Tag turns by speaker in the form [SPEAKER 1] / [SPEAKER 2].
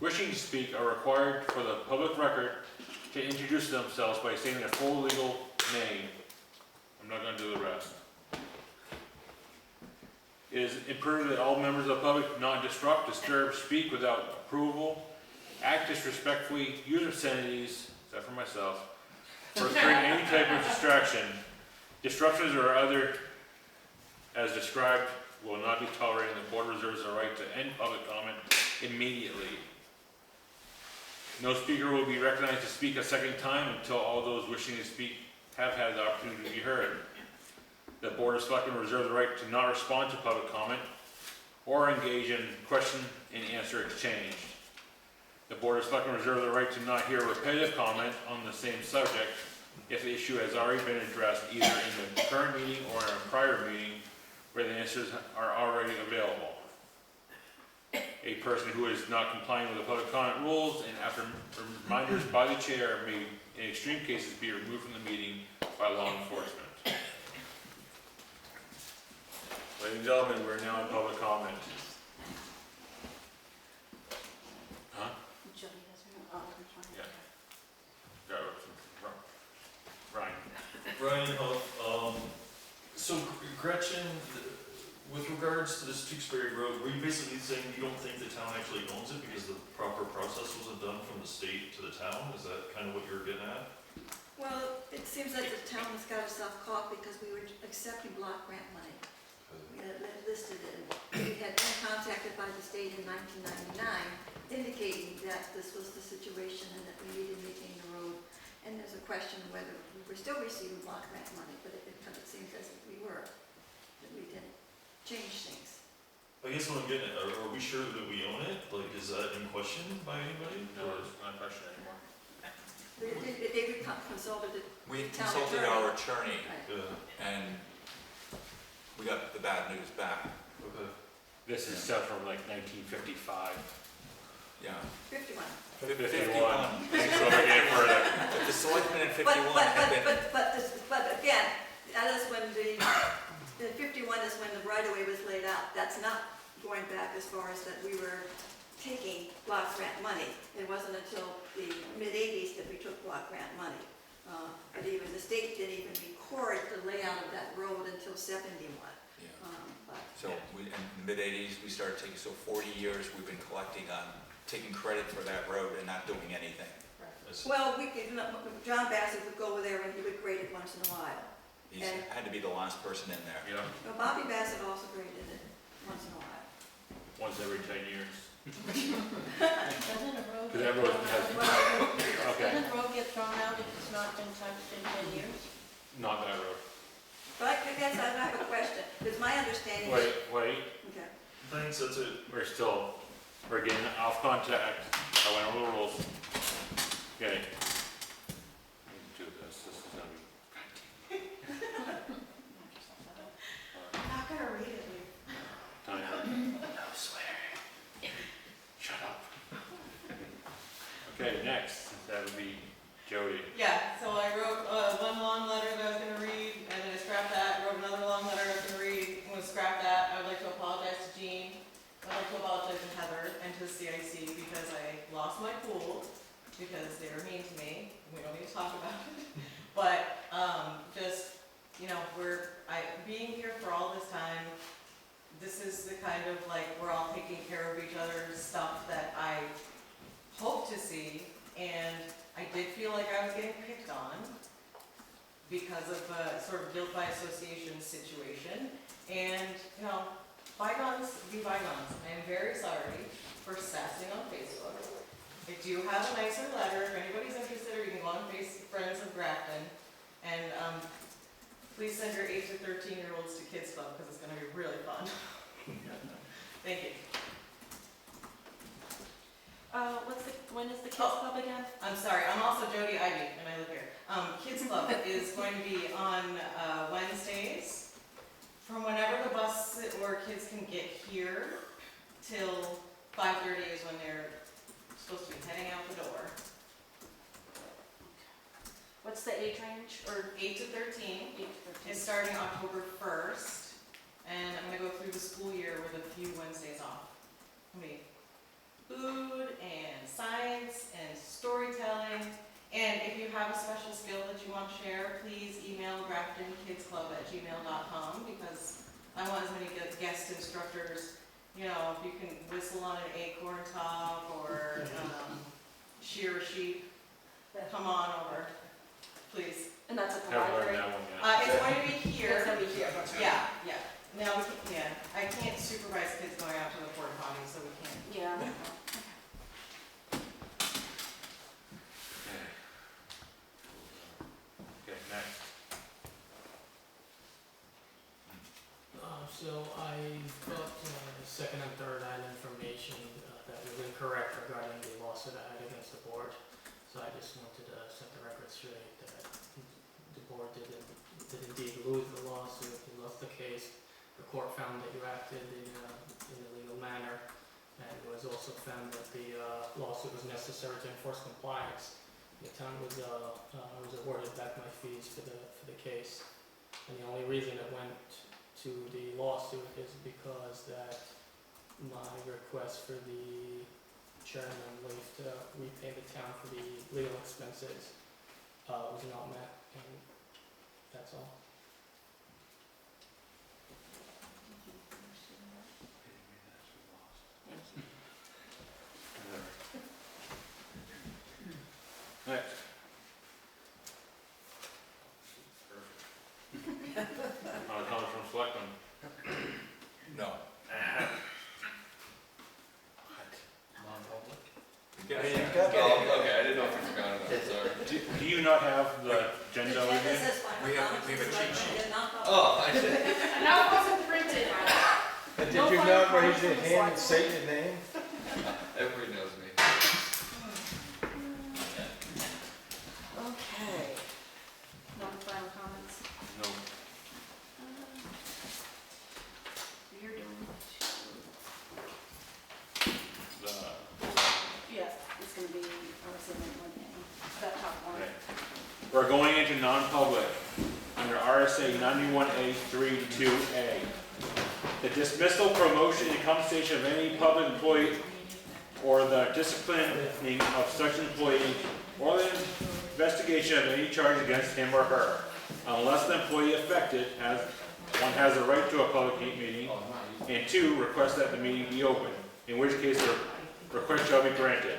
[SPEAKER 1] wishing to speak are required for the public record to introduce themselves by stating their full legal name. I'm not going to do the rest. It is imperative that all members of the public not disrupt, disturb, speak without approval, act disrespectfully, use obscenities, except for myself, or create any type of distraction. Disruptions or other as described will not be tolerated, and the board reserves the right to end public comment immediately. No speaker will be recognized to speak a second time until all those wishing to speak have had the opportunity to be heard. The Board of Selectmen reserves the right to not respond to public comment or engage in question and answer exchange. The Board of Selectmen reserves the right to not hear repetitive comment on the same subject if the issue has already been addressed either in the current meeting or in a prior meeting where the answers are already available. A person who is not complying with the public comment rules and after reminders by the chair may, in extreme cases, be removed from the meeting by law enforcement. Ladies and gentlemen, we're now in public comment. Huh? Yeah. Brian.
[SPEAKER 2] Brian Huff. So Gretchen, with regards to this Tewksbury Road, were you basically saying you don't think the town actually owns it because the proper process wasn't done from the state to the town? Is that kind of what you were getting at?
[SPEAKER 3] Well, it seems like the town has got itself caught because we were accepting block grant money. We had it listed in, we had been contacted by the state in 1999 indicating that this was the situation and that we needed to maintain the road. And there's a question whether we were still receiving block grant money, but it seems as if we were, that we didn't change things.
[SPEAKER 2] I guess what I'm getting at, are we sure that we own it? Like, is that in question by anybody?
[SPEAKER 1] No, it's not a question anymore.
[SPEAKER 3] They consulted it.
[SPEAKER 4] We
[SPEAKER 3] Town
[SPEAKER 4] consulted
[SPEAKER 3] attorney.
[SPEAKER 4] our attorney
[SPEAKER 3] Right.
[SPEAKER 2] Yeah,
[SPEAKER 4] and we got the bad news back.
[SPEAKER 2] okay.
[SPEAKER 1] This is stuff from like 1955.
[SPEAKER 4] Yeah.
[SPEAKER 3] 51.
[SPEAKER 1] 51.
[SPEAKER 4] 51.
[SPEAKER 1] Thanks for looking at further.
[SPEAKER 4] If the selectmen in 51 had been,
[SPEAKER 3] But again, that is when the 51 is when the right-of-way was laid out. That's not going back as far as that we were taking block grant money. It wasn't until the mid-80s that we took block grant money. But even the state didn't even record the layout of that road until 71.
[SPEAKER 4] yeah.
[SPEAKER 3] But
[SPEAKER 4] So in the mid-80s, we started taking, so 40 years we've been collecting on, taking credit for that road and not doing anything.
[SPEAKER 3] well, John Bassett would go over there and he would grade it once in a while.
[SPEAKER 4] He
[SPEAKER 3] And-
[SPEAKER 4] had to be the last person in there.
[SPEAKER 1] Yeah,
[SPEAKER 3] Well, Bobby Bassett also graded it once in a while.
[SPEAKER 1] once every 10 years.
[SPEAKER 5] Doesn't a road
[SPEAKER 1] Because
[SPEAKER 5] get
[SPEAKER 1] that road
[SPEAKER 5] thrown
[SPEAKER 1] has,
[SPEAKER 5] out?
[SPEAKER 1] okay,
[SPEAKER 5] Doesn't a road get thrown out if it's not been touched in 10 years?
[SPEAKER 1] not that road.
[SPEAKER 3] But I guess I have a question. It's my understanding.
[SPEAKER 1] Wait,
[SPEAKER 3] Okay.
[SPEAKER 2] Thanks, that's it.
[SPEAKER 1] we're getting off contact. I went over the rules. Okay. Do this, this is gonna be
[SPEAKER 5] I'm not gonna read it.
[SPEAKER 1] time. No swearing. Shut up. Okay, next, that would be Jody.
[SPEAKER 6] Yeah, so I wrote one long letter that I was going to read, and then I scrapped that, wrote another long letter I was going to read, and was scrapped that. I would like to apologize to Jean, I'd like to apologize to Heather, and to CIC, because I lost my pool, because they were mean to me, we don't need to talk about it. But, just, you know, being here for all this time, this is the kind of, like, we're all taking care of each other's stuff that I hope to see, and I did feel like I was getting picked on because of a sort of guilt by association situation. And, you know, bygones be bygones. I am very sorry for sassing on Facebook. I do have a nicer letter. If anybody's interested, or you can go on Friends of Grafton. And please send your 8 to 13-year-olds to Kids Club because it's going to be really fun. Thank you.
[SPEAKER 5] When is the Kids Club again?
[SPEAKER 6] I'm sorry, I'm also Jody Ivy, and I live here. Kids Club is going to be on Wednesdays, from whenever the bus or kids can get here till 5:30 is when they're supposed to be heading out the door.
[SPEAKER 5] What's the age range? Or
[SPEAKER 6] 8 to 13
[SPEAKER 5] 8 to 13?
[SPEAKER 6] is starting October 1st, and I'm going to go through the school year with a few Wednesdays off. I mean, food and graftonkidsclub@gmail.com, because I want as many guest instructors, you know, if you can whistle on an acorn top or shear a sheep, come on over, please.
[SPEAKER 5] And that's at the
[SPEAKER 1] Haven't learned
[SPEAKER 5] library?
[SPEAKER 1] that one yet.
[SPEAKER 6] It's going to be here.
[SPEAKER 5] It's gonna be here, that's right.
[SPEAKER 6] Yeah, yeah. Now, we can, yeah, I can't supervise kids going out to the porta potty, so we can't.
[SPEAKER 5] Yeah.
[SPEAKER 1] Okay, next.
[SPEAKER 7] So I got second and third hand information that was incorrect regarding the lawsuit I had against the board. So I just wanted to set the record straight that the board did indeed lose the lawsuit. You lost the case. The court found that you acted in a legal manner, and it was also found that the lawsuit was necessary to enforce compliance. The town was awarded back my fees for the case, and the only reason it went to the lawsuit is because that my request for the chairman leave to repay the town for the legal expenses was not met, and that's all.
[SPEAKER 1] Next. Comments from Selectmen?
[SPEAKER 4] No.
[SPEAKER 8] Okay, I didn't know if you forgot about it, sorry.
[SPEAKER 1] Do you not have the agenda
[SPEAKER 3] The
[SPEAKER 1] with
[SPEAKER 3] agenda
[SPEAKER 1] you?
[SPEAKER 3] says final
[SPEAKER 4] We have-
[SPEAKER 3] comments,
[SPEAKER 4] we have a
[SPEAKER 3] it's
[SPEAKER 4] cheat
[SPEAKER 3] like,
[SPEAKER 4] sheet.
[SPEAKER 3] yeah, not-
[SPEAKER 8] Oh, I did.
[SPEAKER 5] Now it wasn't printed.
[SPEAKER 9] Did
[SPEAKER 5] No
[SPEAKER 9] you
[SPEAKER 5] final
[SPEAKER 9] not raise
[SPEAKER 5] comments
[SPEAKER 9] your
[SPEAKER 5] from the
[SPEAKER 9] hand and
[SPEAKER 5] select
[SPEAKER 9] say your name?
[SPEAKER 8] Everybody knows me.
[SPEAKER 5] Okay. No final comments?
[SPEAKER 1] No.
[SPEAKER 5] You're doing
[SPEAKER 1] The,
[SPEAKER 5] yeah, it's gonna be, obviously, that top one.
[SPEAKER 1] okay. We're going into non-public under RSA 91A32A. The dismissal, promotion, and compensation of any public employee or the disciplining of such employee or the investigation of any charge against him or her, unless the employee affected has, one, has a right to a public meeting, and two, requests that the meeting be open, in which case the request shall be granted.